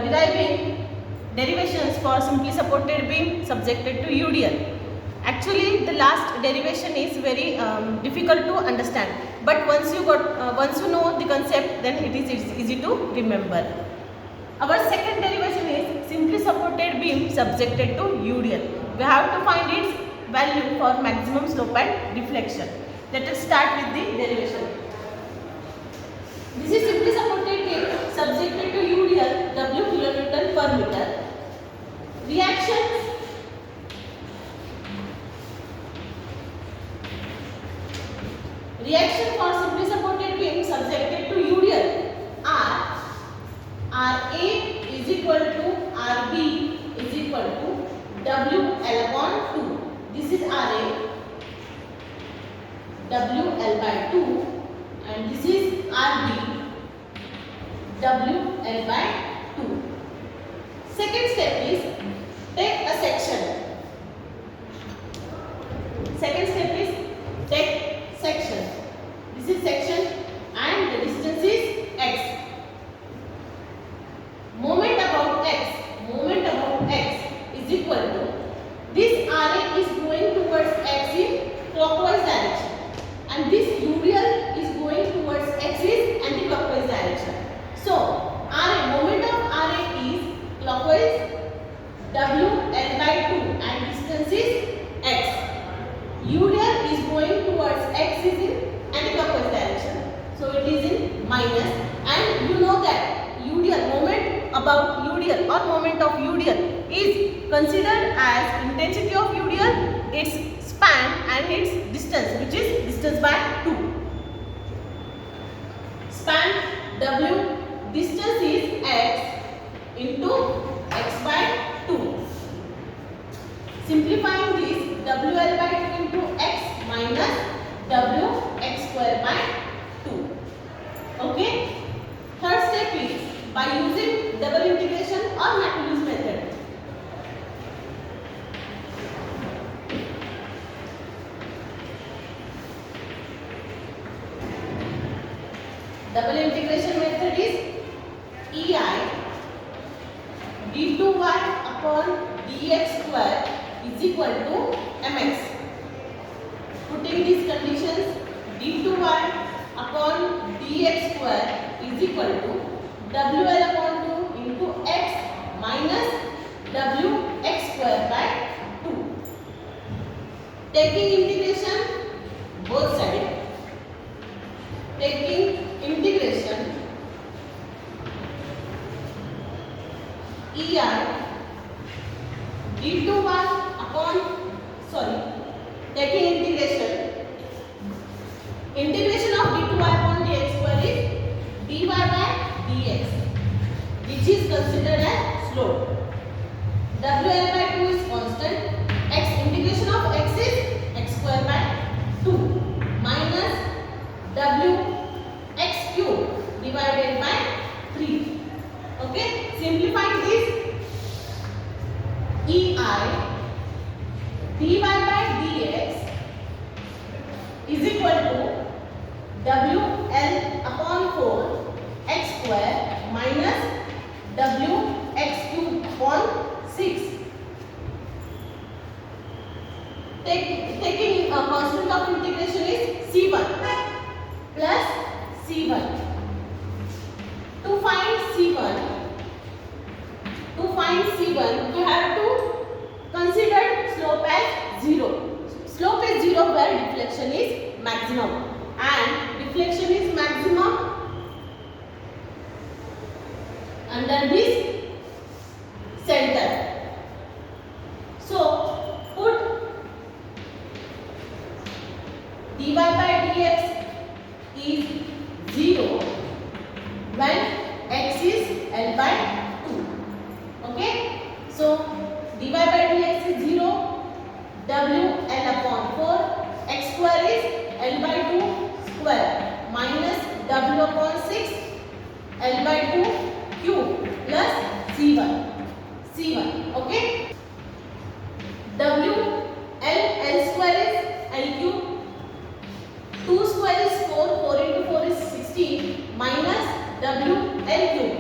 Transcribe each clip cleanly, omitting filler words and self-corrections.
deriving derivations for simply supported beam subjected to UDL. Actually, the last derivation is very difficult to understand, but once you know the concept, then it is easy to remember. Our second derivation is simply supported beam subjected to UDL. We have to find its value for maximum slope and deflection. Let us start with the derivation. This is simply supported beam subjected to UDL, W kilonewton per meter. Reaction for simply supported beam subjected to UDL are RA is equal to RB is equal to WL upon 2. This is RA, WL by 2, and this is RB, WL by 2. Second step is take a section. Second step is take section. This is section and the distance is x. Moment about x is equal to this RA is going towards x in clockwise direction and this UDL is going towards x in anti-clockwise direction. So moment of RA is clockwise, WL by 2 and distance is x. UDL is going towards x is in anti-clockwise direction, so it is in minus, and you know that UDL, moment about UDL or moment of UDL is considered as intensity of UDL, its span and its distance, which is distance by 2. Span W, distance is x into x by 2. Simplifying this, WL by 2 into x minus WX square by 2. Okay. Third step is by using double integration or Macaulay method. Double integration method is EI d2y upon dx square is equal to mx. Putting these conditions, d2y upon dx square is equal to WL upon 2 into x minus WX square by 2. Taking integration both sides. Taking integration EI d2y upon taking integration of d2y upon dx square is dy by dx, which is considered as slope. WL by 2 is constant. Integration of x is x square by 2 minus WX cube divided by 3. Okay, simplifying this, EI dy by dx is equal to WL upon 4 x square minus WX cube upon 6. Taking a constant of integration is C1 plus C1. To find C1, we have to consider slope as 0. Slope is 0 where deflection is maximum, and deflection is maximum under this center. So put dy by dx is 0 when x is L by 2. Okay, so dy by dx is 0, WL upon 4, x square is L by 2 square minus W upon 6 L by 2 cube plus C1. Okay, L square is L cube, 2 square is 4 into 4 is 16 minus WL cube.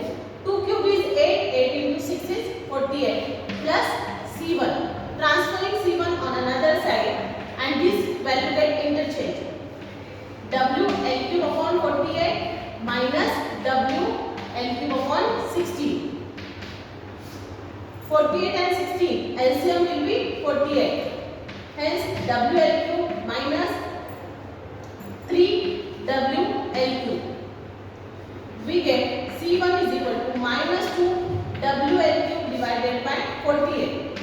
48 and 16. LCM will be 48. Hence WL cube minus 3WL cube. We get C1 is equal to minus 2WL cube divided by 48.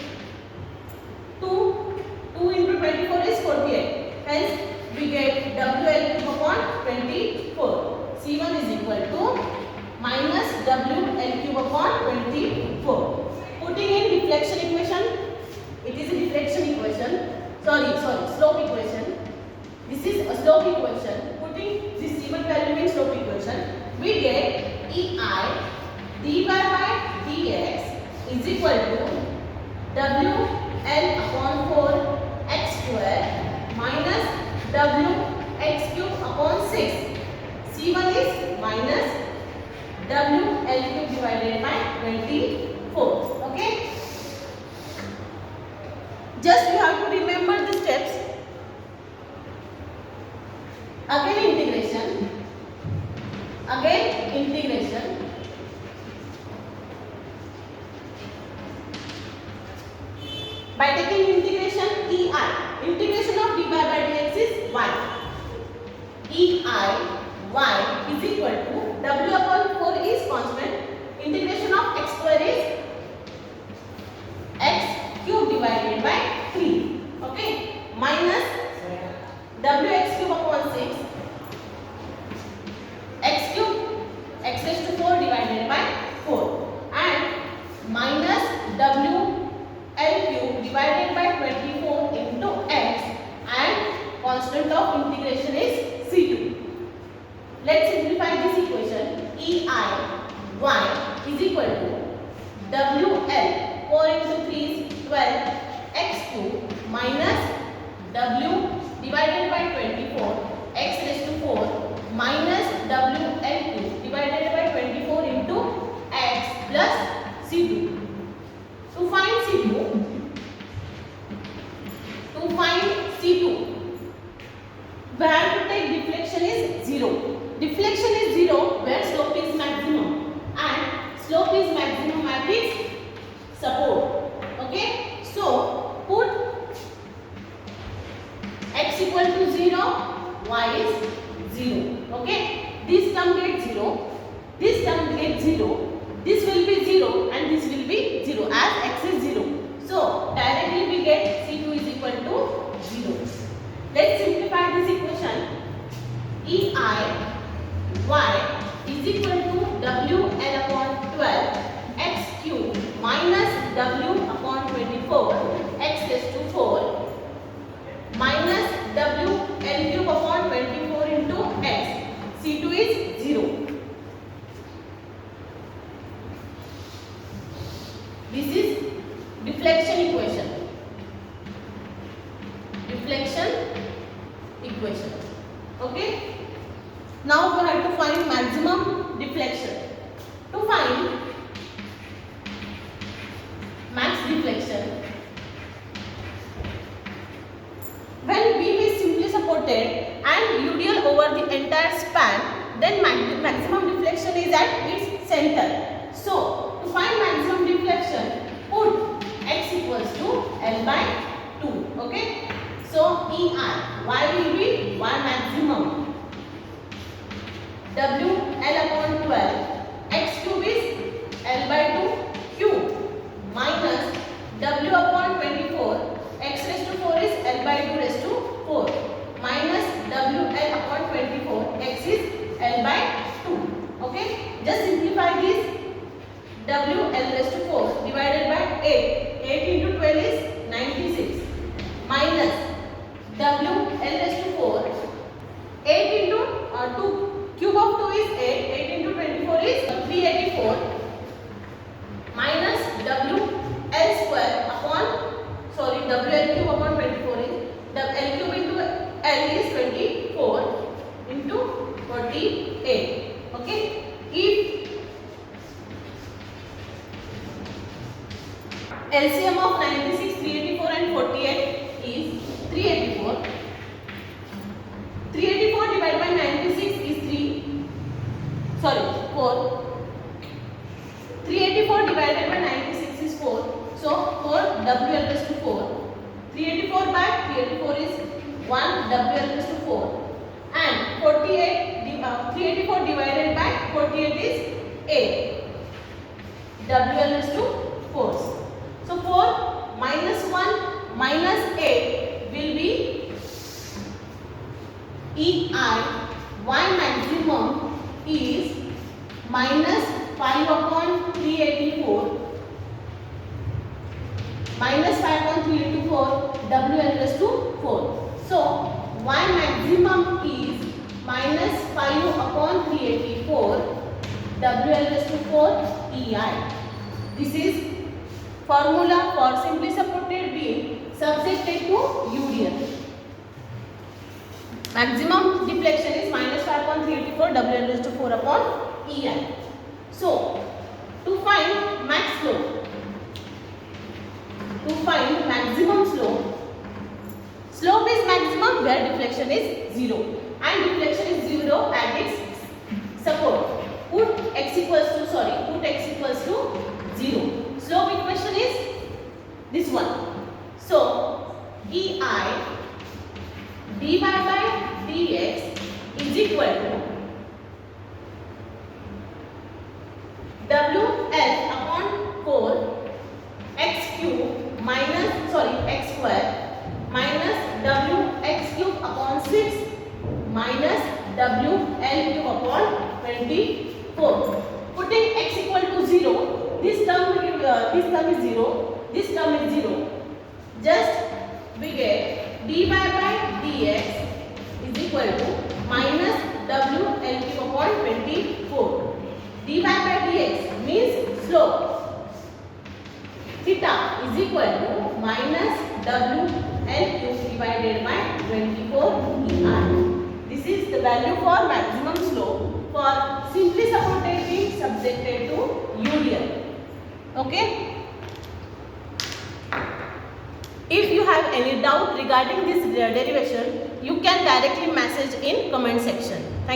2 into 24 is 48. Hence we get WL cube upon 24. C1 is equal to minus WL cube upon 24. Putting in deflection equation, it is a deflection equation. Slope equation. This is a slope equation. Putting this C1 value in slope equation, we get EI dy by dx is equal to WL upon 4 x square minus WX cube upon 6. C1 is minus WL cube divided by 24. Okay? Just you have to remember the steps. Again integration. By taking integration EI, integration of dy by dx is y. EI y is equal to W upon 4 is constant. Integration of x square is x cube divided by 3. Okay? Minus WX cube upon 6. X cube x raised to 4 divided by 4. And minus WL cube divided by 24 into x. And constant of integration is C2. Let's simplify this equation. EI y is equal to WL 4 into 3 is 12 x cube minus W divided by 24 x raised to 4 minus WL cube divided by 24 into x plus C2. To find C2, we have to take deflection is 0. Deflection is 0 where slope is maximum and slope is maximum at its support. Okay? So, put x equal to 0, y is 0. Okay? This term gets 0, this term gets 0, this will be 0 and this will be 0 as x is 0. So, directly we get C2 is equal to 0. Let's simplify this equation. EI y is equal to WL upon 12 x cube minus W upon 24 x raised to 4 minus WL cube upon 24 into x. C2 is 0. This is deflection equation. Okay? Now we have to find maximum deflection. To find max deflection, when beam is simply supported and UDL over the entire span, then maximum deflection is at its center. So, to find maximum deflection, put x equals to L by 2. Okay? So, EI, y will be y maximum. WL upon 12, x cube is L by 2 cube minus W upon 24, x raised to 4 is L by 2 raised to 4 minus WL upon 24, x is L by 2. Okay? Just simplify this. WL raised to 4 divided by 8. 8 into 12 is 96 minus WL raised to 4. 8 into 2. Cube of 2 is 8. 8 into 24 is 384 minus WL square upon, WL cube upon 24 is, the L cube into L is 24 into 48. Okay? If LCM of 96, 384 and 48 is 384. 384 divided by 96 is 4. 384 divided by 96 is 4. So 48 is 8. WL is to force. So 4 minus 1 minus 8 will be EI. Y maximum is minus 5 upon 384 minus 5 upon 384 WL raised to 4. So Y maximum is minus 5 upon 384 WL raised to 4 EI. This is formula for simply supported beam subjected to UDL. Maximum deflection is minus 5 upon 384 WL raised to 4 upon EI. So to find max slope, to find maximum slope, slope is maximum where deflection is 0 and deflection is 0 at its support. Put x equals to 0. Slope equation is this one. So EI dy by dx is equal to WL upon 4 x cube minus x square minus WX cube upon 6 minus WL cube upon 24. Putting x equal to 0, this term is 0, this term is 0. Just we get dy by dx is equal to minus WL cube upon 24. dy by dx means slope. Theta is equal to minus WL cube divided by 24 EI. This is the value for maximum slope for simply supported beam subjected to UDL. Okay. If you have any doubt regarding this derivation, you can directly message in comment section. Thank you.